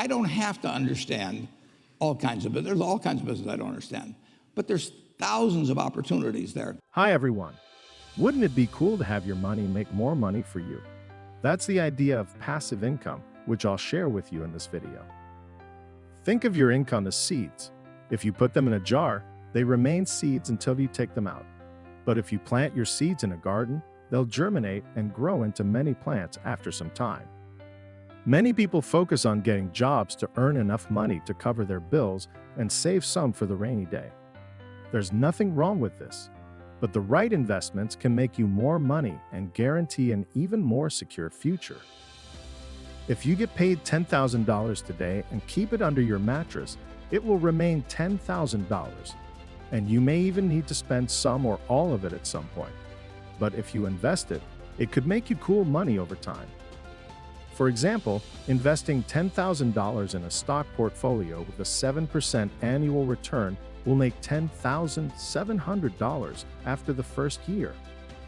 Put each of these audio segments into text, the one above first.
don't have to understand all kinds of business. There's all kinds of business I don't understand, but there's thousands of opportunities there. Hi everyone. Wouldn't it be cool to have your money make more money for you? That's the idea of passive income, which I'll share with you in this video. Think of your income as seeds. If you put them in a jar, they remain seeds until you take them out. But if you plant your seeds in a garden, they'll germinate and grow into many plants after some time. Many people focus on getting jobs to earn enough money to cover their bills and save some for the rainy day. There's nothing wrong with this, but the right investments can make you more money and guarantee an even more secure future. If you get paid $10,000 today and keep it under your mattress, it will remain $10,000. And you may even need to spend some or all of it at some point. But if you invest it, it could make you cool money over time. For example, investing $10,000 in a stock portfolio with a 7% annual return will make $10,700 after the first year.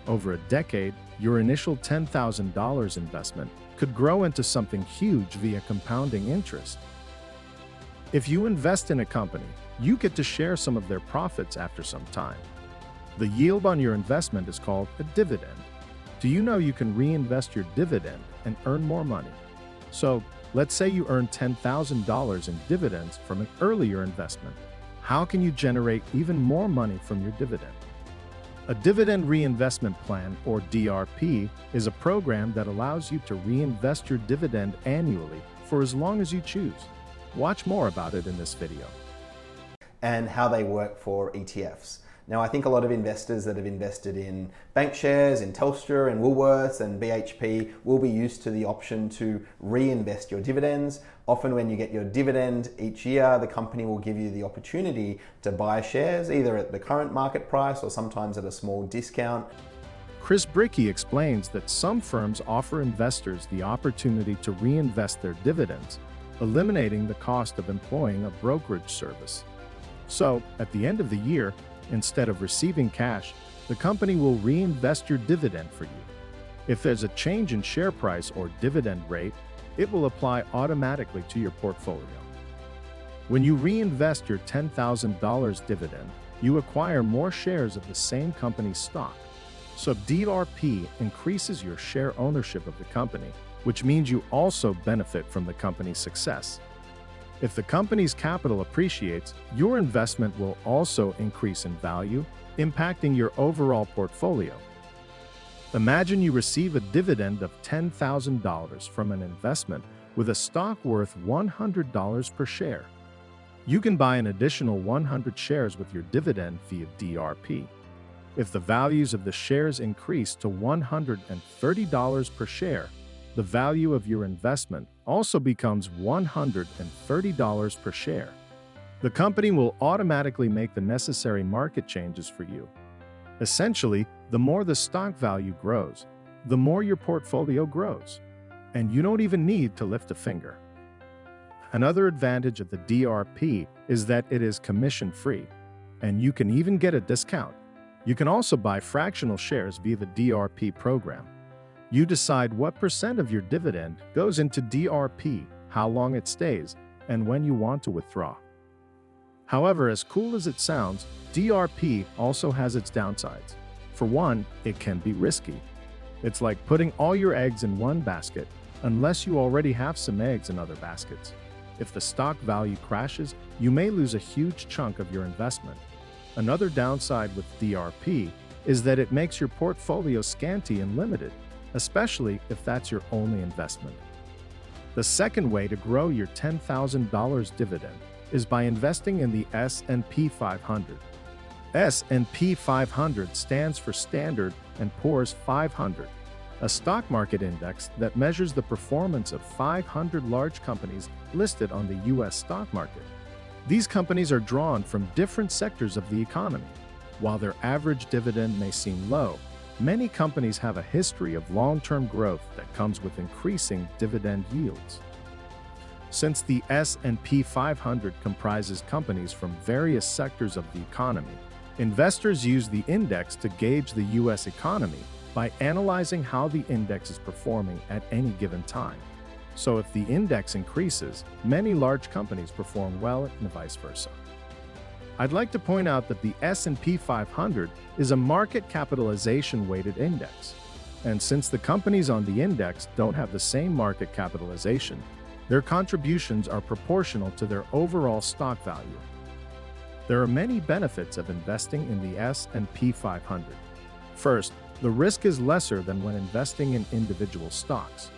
Over a decade, your initial $10,000 investment could grow into something huge via compounding interest. If you invest in a company, you get to share some of their profits after some time. The yield on your investment is called a dividend. Do you know you can reinvest your dividend and earn more money? So, let's say you earn $10,000 in dividends from an earlier investment. How can you generate even more money from your dividend? A dividend reinvestment plan, or DRP, is a program that allows you to reinvest your dividend annually for as long as you choose. Watch more about it in this video. And how they work for ETFs. Now, I think a lot of investors that have invested in bank shares, in Telstra and Woolworths and BHP will be used to the option to reinvest your dividends. Often when you get your dividend each year, the company will give you the opportunity to buy shares either at the current market price or sometimes at a small discount. Chris Brickey explains that some firms offer investors the opportunity to reinvest their dividends, eliminating the cost of employing a brokerage service. So, at the end of the year, instead of receiving cash, the company will reinvest your dividend for you. If there's a change in share price or dividend rate, it will apply automatically to your portfolio. When you reinvest your $10,000 dividend, you acquire more shares of the same company's stock. So DRP increases your share ownership of the company, which means you also benefit from the company's success. If the company's capital appreciates, your investment will also increase in value, impacting your overall portfolio. Imagine you receive a dividend of $10,000 from an investment with a stock worth $100 per share. You can buy an additional 100 shares with your dividend via DRP. If the values of the shares increase to $130 per share, the value of your investment also becomes $130 per share. The company will automatically make the necessary market changes for you. Essentially, the more the stock value grows, the more your portfolio grows, and you don't even need to lift a finger. Another advantage of the DRP is that it is commission-free, and you can even get a discount. You can also buy fractional shares via the DRP program. You decide what % of your dividend goes into DRP, how long it stays, and when you want to withdraw. However, as cool as it sounds, DRP also has its downsides. For one, it can be risky. It's like putting all your eggs in one basket, unless you already have some eggs in other baskets. If the stock value crashes, you may lose a huge chunk of your investment. Another downside with DRP is that it makes your portfolio scanty and limited, especially if that's your only investment. The second way to grow your $10,000 dividend is by investing in the S&P 500. S&P 500 stands for Standard & Poor's 500, a stock market index that measures the performance of 500 large companies listed on the U.S. stock market. These companies are drawn from different sectors of the economy. While their average dividend may seem low, many companies have a history of long-term growth that comes with increasing dividend yields. Since the S&P 500 comprises companies from various sectors of the economy, investors use the index to gauge the U.S. economy by analyzing how the index is performing at any given time. So if the index increases, many large companies perform well and vice versa. I'd like to point out that the S&P 500 is a market capitalization weighted index. And since the companies on the index don't have the same market capitalization, their contributions are proportional to their overall stock value. There are many benefits of investing in the S&P 500. First, the risk is lesser than when investing in individual stocks.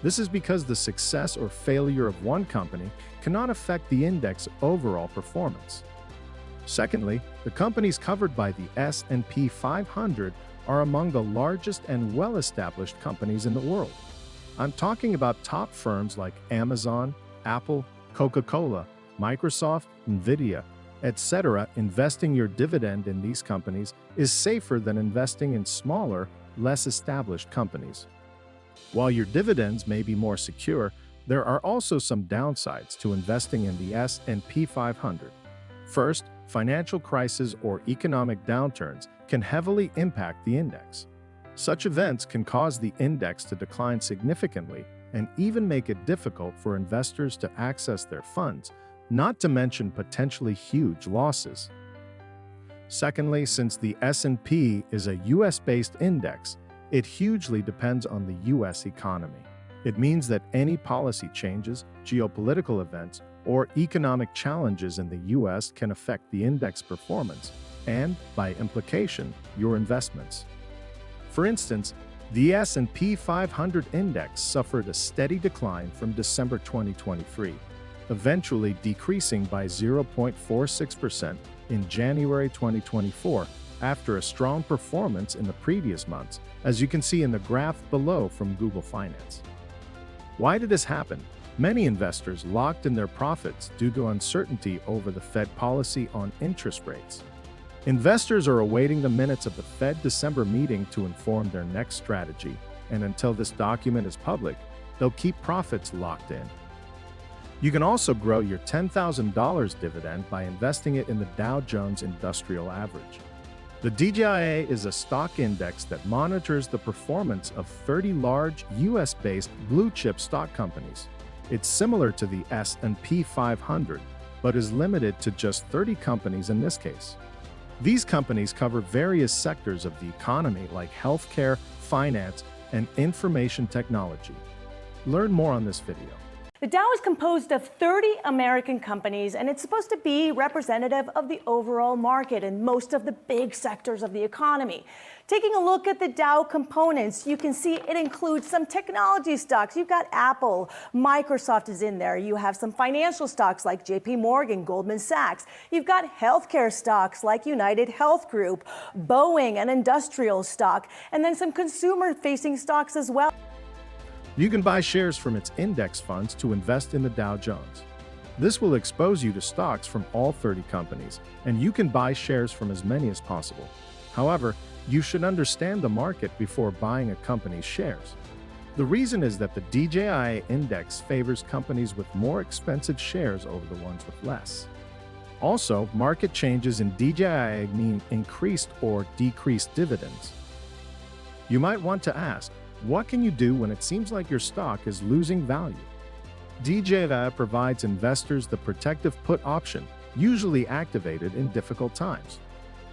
This is because the success or failure of one company cannot affect the index's overall performance. Secondly, the companies covered by the S&P 500 are among the largest and well-established companies in the world. I'm talking about top firms like Amazon, Apple, Coca-Cola, Microsoft, Nvidia, etc. Investing your dividend in these companies is safer than investing in smaller, less established companies. While your dividends may be more secure, there are also some downsides to investing in the S&P 500. First, financial crises or economic downturns can heavily impact the index. Such events can cause the index to decline significantly and even make it difficult for investors to access their funds, not to mention potentially huge losses. Secondly, since the S&P is a US-based index, it hugely depends on the US economy. It means that any policy changes, geopolitical events, or economic challenges in the US can affect the index performance and, by implication, your investments. For instance, the S&P 500 index suffered a steady decline from December 2023, eventually decreasing by 0.46% in January 2024 after a strong performance in the previous months, as you can see in the graph below from Google Finance. Why did this happen? Many investors locked in their profits due to uncertainty over the Fed policy on interest rates. Investors are awaiting the minutes of the Fed December meeting to inform their next strategy, and until this document is public, they'll keep profits locked in. You can also grow your $10,000 dividend by investing it in the Dow Jones Industrial Average. The DJIA is a stock index that monitors the performance of 30 large US-based blue-chip stock companies. It's similar to the S&P 500, but is limited to just 30 companies in this case. These companies cover various sectors of the economy like healthcare, finance, and information technology. Learn more on this video. The Dow is composed of 30 American companies, and it's supposed to be representative of the overall market in most of the big sectors of the economy. Taking a look at the Dow components, you can see it includes some technology stocks. You've got Apple, Microsoft is in there. You have some financial stocks like JP Morgan, Goldman Sachs. You've got healthcare stocks like United Health Group, Boeing, an industrial stock, and then some consumer-facing stocks as well. You can buy shares from its index funds to invest in the Dow Jones. This will expose you to stocks from all 30 companies, and you can buy shares from as many as possible. However, you should understand the market before buying a company's shares. The reason is that the DJIA index favors companies with more expensive shares over the ones with less. Also, market changes in DJIA mean increased or decreased dividends. You might want to ask, what can you do when it seems like your stock is losing value? DJIA provides investors the protective put option, usually activated in difficult times.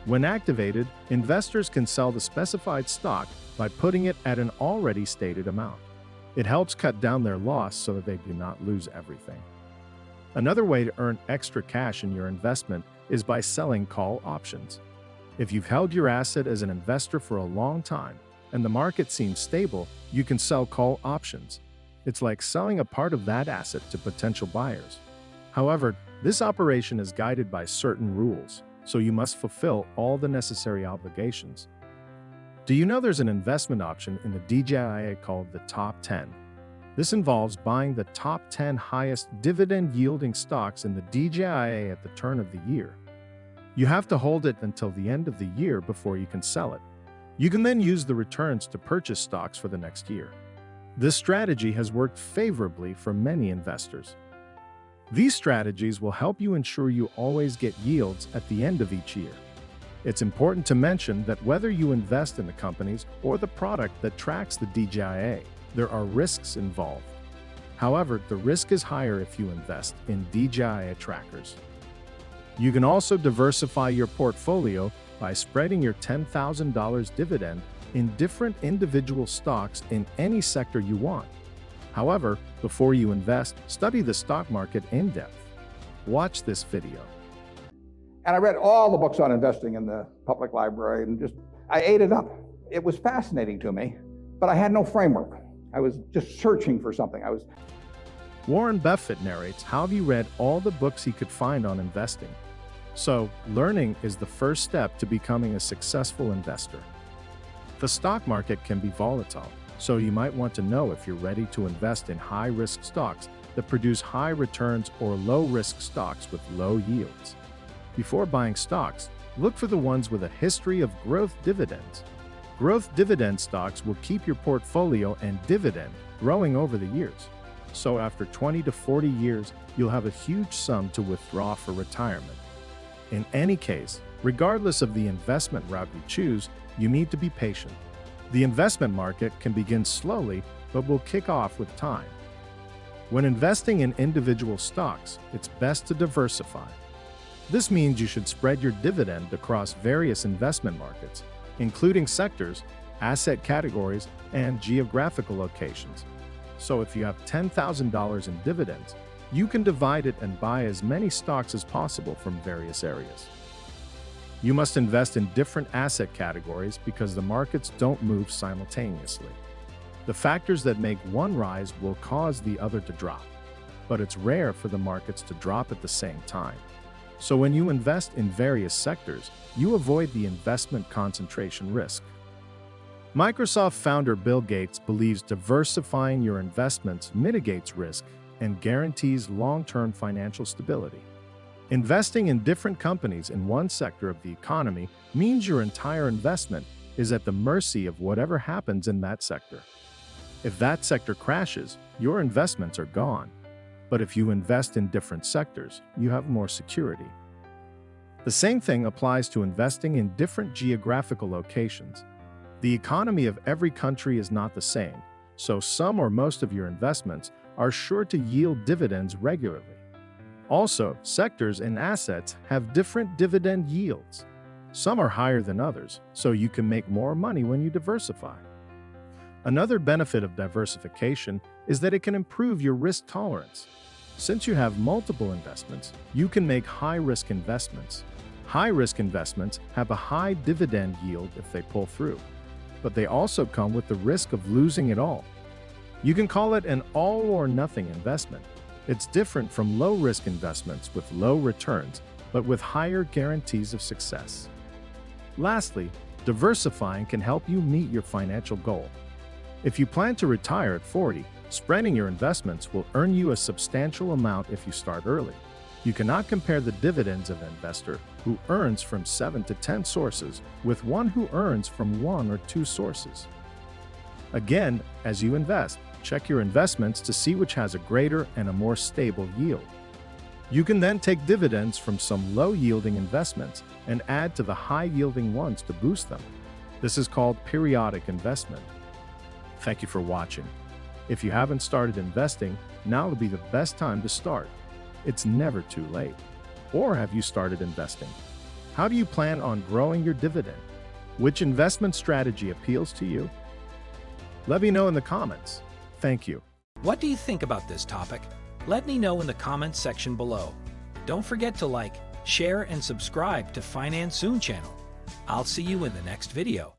When activated, investors can sell the specified stock by putting it at an already stated amount. It helps cut down their loss so that they do not lose everything. Another way to earn extra cash in your investment is by selling call options. If you've held your asset as an investor for a long time, and the market seems stable, you can sell call options. It's like selling a part of that asset to potential buyers. However, this operation is guided by certain rules, so you must fulfill all the necessary obligations. Do you know there's an investment option in the DJIA called the Top 10? This involves buying the top 10 highest dividend-yielding stocks in the DJIA at the turn of the year. You have to hold it until the end of the year before you can sell it. You can then use the returns to purchase stocks for the next year. This strategy has worked favorably for many investors. These strategies will help you ensure you always get yields at the end of each year. It's important to mention that whether you invest in the companies or the product that tracks the DJIA, there are risks involved. However, the risk is higher if you invest in DJI trackers. You can also diversify your portfolio by spreading your $10,000 dividend in different individual stocks in any sector you want. However, before you invest, study the stock market in depth. Watch this video. And I read all the books on investing in the public library and I ate it up. It was fascinating to me, but I had no framework. I was just searching for something. Warren Buffett narrates how he read all the books he could find on investing. So, learning is the first step to becoming a successful investor. The stock market can be volatile, so you might want to know if you're ready to invest in high-risk stocks that produce high returns or low-risk stocks with low yields. Before buying stocks, look for the ones with a history of growth dividends. Growth dividend stocks will keep your portfolio and dividend growing over the years. So after 20 to 40 years, you'll have a huge sum to withdraw for retirement. In any case, regardless of the investment route you choose, you need to be patient. The investment market can begin slowly, but will kick off with time. When investing in individual stocks, it's best to diversify. This means you should spread your dividend across various investment markets, including sectors, asset categories, and geographical locations. So if you have $10,000 in dividends, you can divide it and buy as many stocks as possible from various areas. You must invest in different asset categories because the markets don't move simultaneously. The factors that make one rise will cause the other to drop, but it's rare for the markets to drop at the same time. So when you invest in various sectors, you avoid the investment concentration risk. Microsoft founder Bill Gates believes diversifying your investments mitigates risk and guarantees long-term financial stability. Investing in different companies in one sector of the economy means your entire investment is at the mercy of whatever happens in that sector. If that sector crashes, your investments are gone. But if you invest in different sectors, you have more security. The same thing applies to investing in different geographical locations. The economy of every country is not the same, so some or most of your investments are sure to yield dividends regularly. Also, sectors and assets have different dividend yields. Some are higher than others, so you can make more money when you diversify. Another benefit of diversification is that it can improve your risk tolerance. Since you have multiple investments, you can make high-risk investments. High-risk investments have a high dividend yield if they pull through, but they also come with the risk of losing it all. You can call it an all-or-nothing investment. It's different from low-risk investments with low returns, but with higher guarantees of success. Lastly, diversifying can help you meet your financial goal. If you plan to retire at 40, spreading your investments will earn you a substantial amount if you start early. You cannot compare the dividends of an investor who earns from 7 to 10 sources with one who earns from 1 or 2 sources. Again, as you invest, check your investments to see which has a greater and a more stable yield. You can then take dividends from some low-yielding investments and add to the high-yielding ones to boost them. This is called periodic investment. Thank you for watching. If you haven't started investing, now would be the best time to start. It's never too late. Or have you started investing? How do you plan on growing your dividend? Which investment strategy appeals to you? Let me know in the comments. Thank you. What do you think about this topic? Let me know in the comments section below. Don't forget to like, share, and subscribe to Finance Soon channel. I'll see you in the next video.